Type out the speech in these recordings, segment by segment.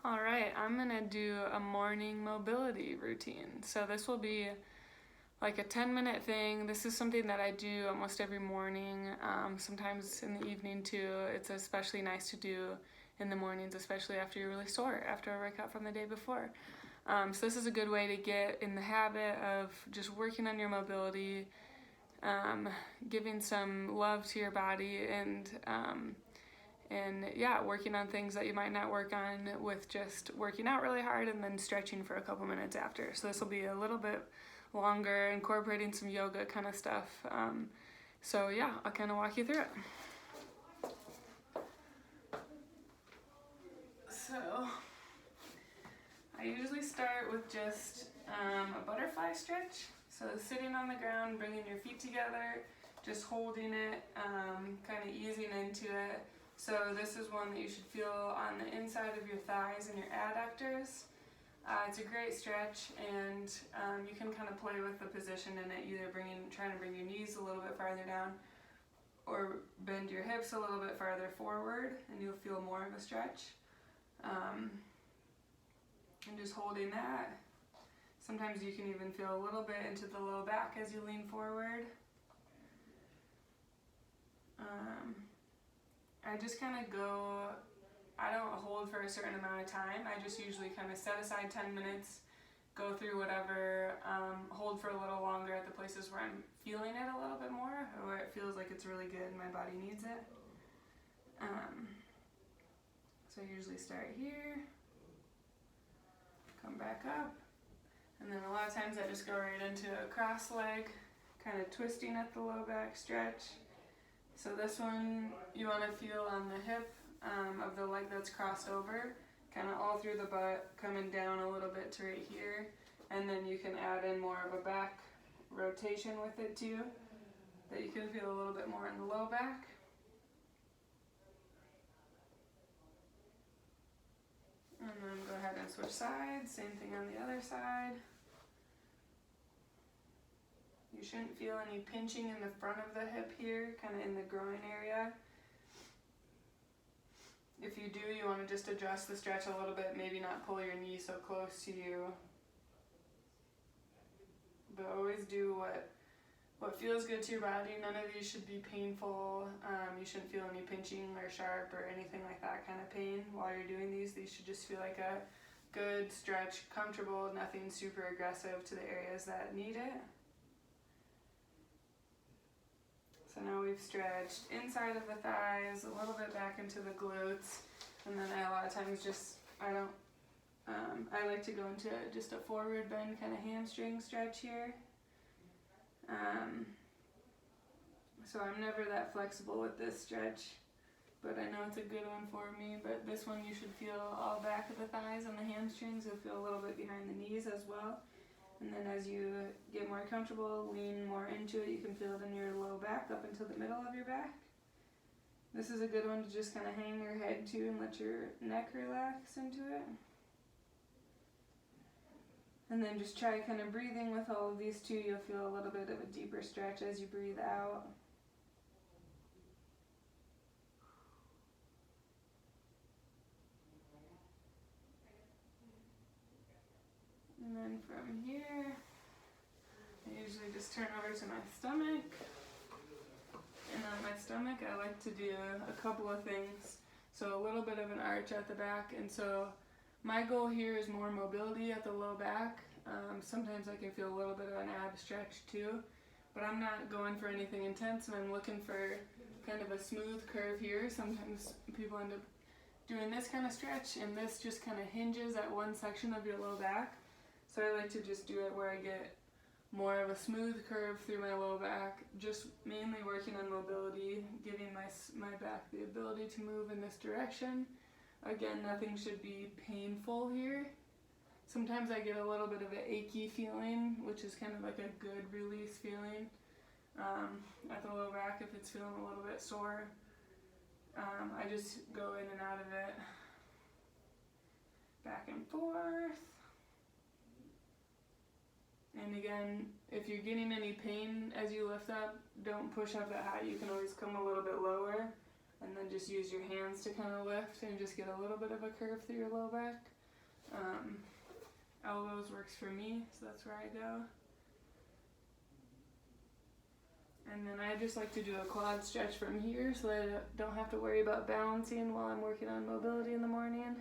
All right, I'm gonna do a morning mobility routine. So this will be like a 10-minute thing. This is something that I do almost every morning, sometimes in the evening too. It's especially nice to do in the mornings, especially after you're really sore, after a workout from the day before. So this is a good way to get in the habit of just working on your mobility, giving some love to your body, and yeah, working on things that you might not work on with just working out really hard and then stretching for a couple minutes after. So this will be a little bit longer, incorporating some yoga kind of stuff. So yeah, I'll kind of walk you through it. So I usually start with just a butterfly stretch. So sitting on the ground, bringing your feet together, just holding it, kind of easing into it. So this is one that you should feel on the inside of your thighs and your adductors. It's a great stretch, and you can kind of play with the position in it, either trying to bring your knees a little bit farther down or bend your hips a little bit farther forward, and you'll feel more of a stretch. And just holding that. Sometimes you can even feel a little bit into the low back as you lean forward. I just kind of go, I don't hold for a certain amount of time. I just usually kind of set aside 10 minutes, go through whatever, hold for a little longer at the places where I'm feeling it a little bit more, or where it feels like it's really good and my body needs it. So I usually start here, come back up, and then a lot of times I just go right into a cross leg, kind of twisting at the low back stretch. So this one you want to feel on the hip of the leg that's crossed over, kind of all through the butt, coming down a little bit to right here, and then you can add in more of a back rotation with it too, that you can feel a little bit more in the low back. And then go ahead and switch sides, same thing on the other side. You shouldn't feel any pinching in the front of the hip here, kind of in the groin area. If you do, you want to just adjust the stretch a little bit, maybe not pull your knee so close to you. But always do what feels good to your body. None of these should be painful. You shouldn't feel any pinching or sharp or anything like that kind of pain while you're doing these. These should just feel like a good stretch, comfortable, nothing super aggressive to the areas that need it. So now we've stretched inside of the thighs, a little bit back into the glutes, and then a lot of times I like to go into just a forward bend kind of hamstring stretch here. So I'm never that flexible with this stretch, but I know it's a good one for me. But this one you should feel all back of the thighs and the hamstrings. You'll feel a little bit behind the knees as well. And then as you get more comfortable, lean more into it, you can feel it in your low back up into the middle of your back. This is a good one to just kind of hang your head to and let your neck relax into it. And then just try kind of breathing with all of these too. You'll feel a little bit of a deeper stretch as you breathe out. And then from here, I usually just turn over to my stomach. And on my stomach, I like to do a couple of things. So a little bit of an arch at the back. And so my goal here is more mobility at the low back. Sometimes I can feel a little bit of an ab stretch too, but I'm not going for anything intense, and I'm looking for kind of a smooth curve here. Sometimes people end up doing this kind of stretch, and this just kind of hinges at one section of your low back. So I like to just do it where I get more of a smooth curve through my low back, just mainly working on mobility, giving my back the ability to move in this direction. Again, nothing should be painful here. Sometimes I get a little bit of an achy feeling, which is kind of like a good release feeling at the low back if it's feeling a little bit sore. I just go in and out of it, back and forth. And again, if you're getting any pain as you lift up, don't push up that high. You can always come a little bit lower and then just use your hands to kind of lift and just get a little bit of a curve through your low back. Elbows works for me, so that's where I go. And then I just like to do a quad stretch from here so that I don't have to worry about balancing while I'm working on mobility in the morning.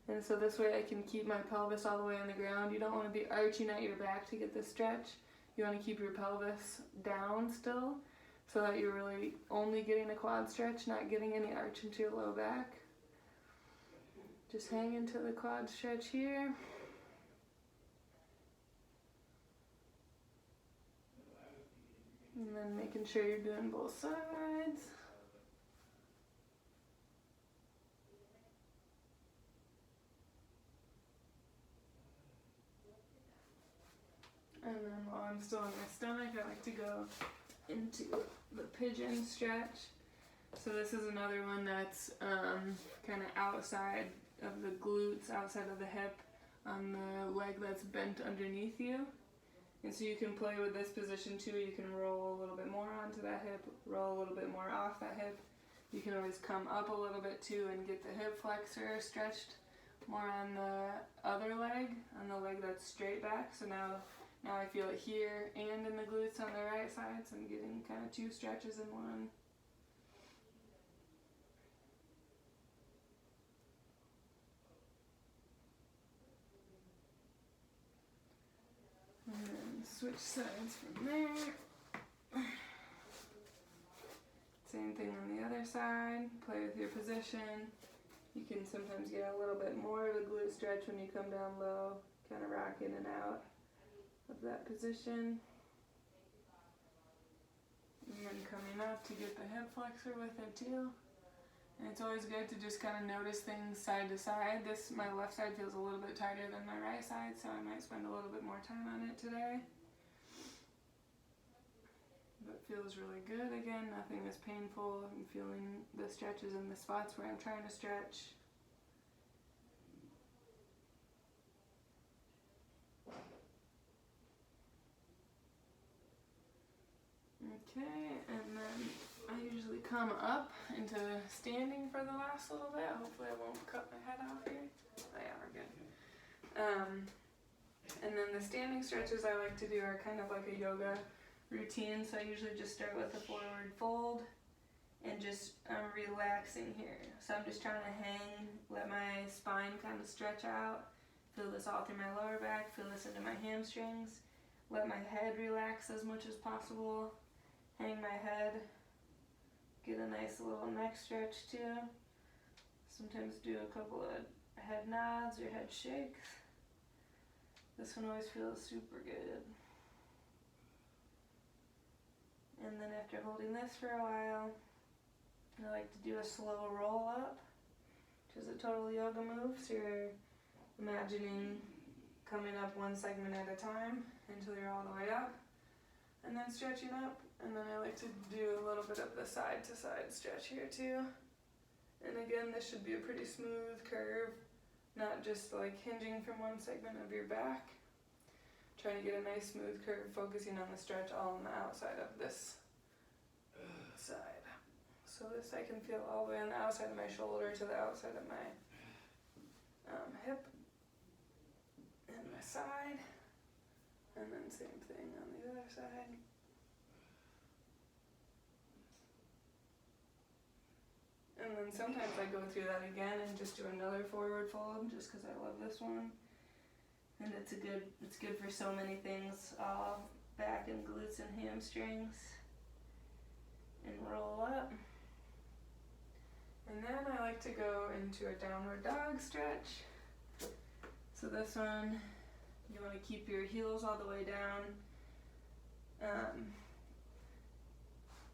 And so this way I can keep my pelvis all the way on the ground. You don't want to be arching at your back to get this stretch. You want to keep your pelvis down still so that you're really only getting a quad stretch, not getting any arch into your low back. Just hang into the quad stretch here. And then making sure you're doing both sides. And then while I'm still on my stomach, I like to go into the pigeon stretch. So this is another one that's kind of outside of the glutes, outside of the hip, on the leg that's bent underneath you. And so you can play with this position too. You can roll a little bit more onto that hip, roll a little bit more off that hip. You can always come up a little bit too and get the hip flexor stretched more on the other leg, on the leg that's straight back. So now I feel it here and in the glutes on the right side, so I'm getting kind of two stretches in one. And then switch sides from there. Same thing on the other side. Play with your position. You can sometimes get a little bit more of a glute stretch when you come down low, kind of rock in and out of that position. And then coming up to get the hip flexor with it too. And it's always good to just kind of notice things side to side. My left side feels a little bit tighter than my right side, so I might spend a little bit more time on it today. But feels really good again, nothing is painful. I'm feeling the stretches in the spots where I'm trying to stretch. Okay, and then I usually come up into standing for the last little bit. Hopefully I won't cut my head off here. Oh yeah, we're good. And then the standing stretches I like to do are kind of like a yoga routine. So I usually just start with a forward fold and just relaxing here. So I'm just trying to hang, let my spine kind of stretch out. Feel this all through my lower back, feel this into my hamstrings. Let my head relax as much as possible. Hang my head, get a nice little neck stretch too. Sometimes do a couple of head nods or head shakes. This one always feels super good. And then after holding this for a while, I like to do a slow roll up, which is a total yoga move. So you're imagining coming up one segment at a time until you're all the way up, and then stretching up. And then I like to do a little bit of the side to side stretch here too. And again, this should be a pretty smooth curve, not just like hinging from one segment of your back. Trying to get a nice smooth curve, focusing on the stretch all on the outside of this side. So this I can feel all the way on the outside of my shoulder to the outside of my hip and my side. And then same thing on the other side. And then sometimes I go through that again and just do another forward fold just because I love this one. And it's good for so many things, all back and glutes and hamstrings. And roll up. And then I like to go into a downward dog stretch. So this one, you want to keep your heels all the way down.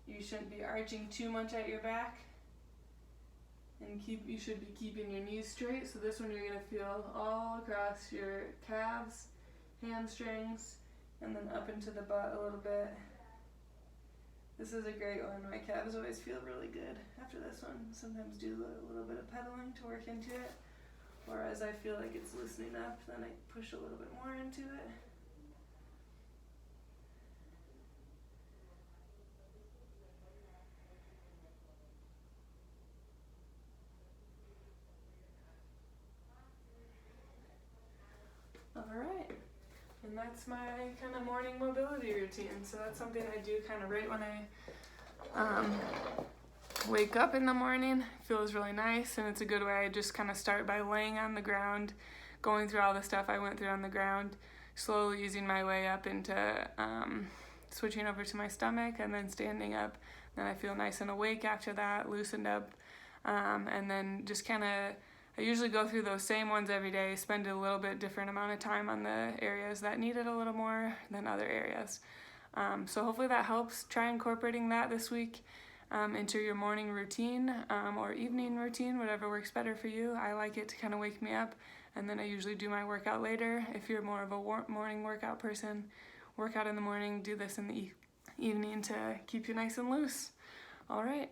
You shouldn't be arching too much at your back. And you should be keeping your knees straight. So this one you're going to feel all across your calves, hamstrings, and then up into the butt a little bit. This is a great one. My calves always feel really good after this one. Sometimes do a little bit of pedaling to work into it. Or as I feel like it's loosening up, then I push a little bit more into it. that's my kind of morning mobility routine. So that's something I do kind of right when I wake up in the morning. It feels really nice, and it's a good way. I just kind of start by laying on the ground, going through all the stuff I went through on the ground, slowly easing my way up into switching over to my stomach, and then standing up. Then I feel nice and awake after that, loosened up, and then just kind of, I usually go through those same ones every day, spend a little bit different amount of time on the areas that need it a little more than other areas. So hopefully that helps. Try incorporating that this week into your morning routine or evening routine, whatever works better for you. I like it to kind of wake me up, and then I usually do my workout later. If you're more of a morning workout person, work out in the morning, do this in the evening to keep you nice and loose. All right.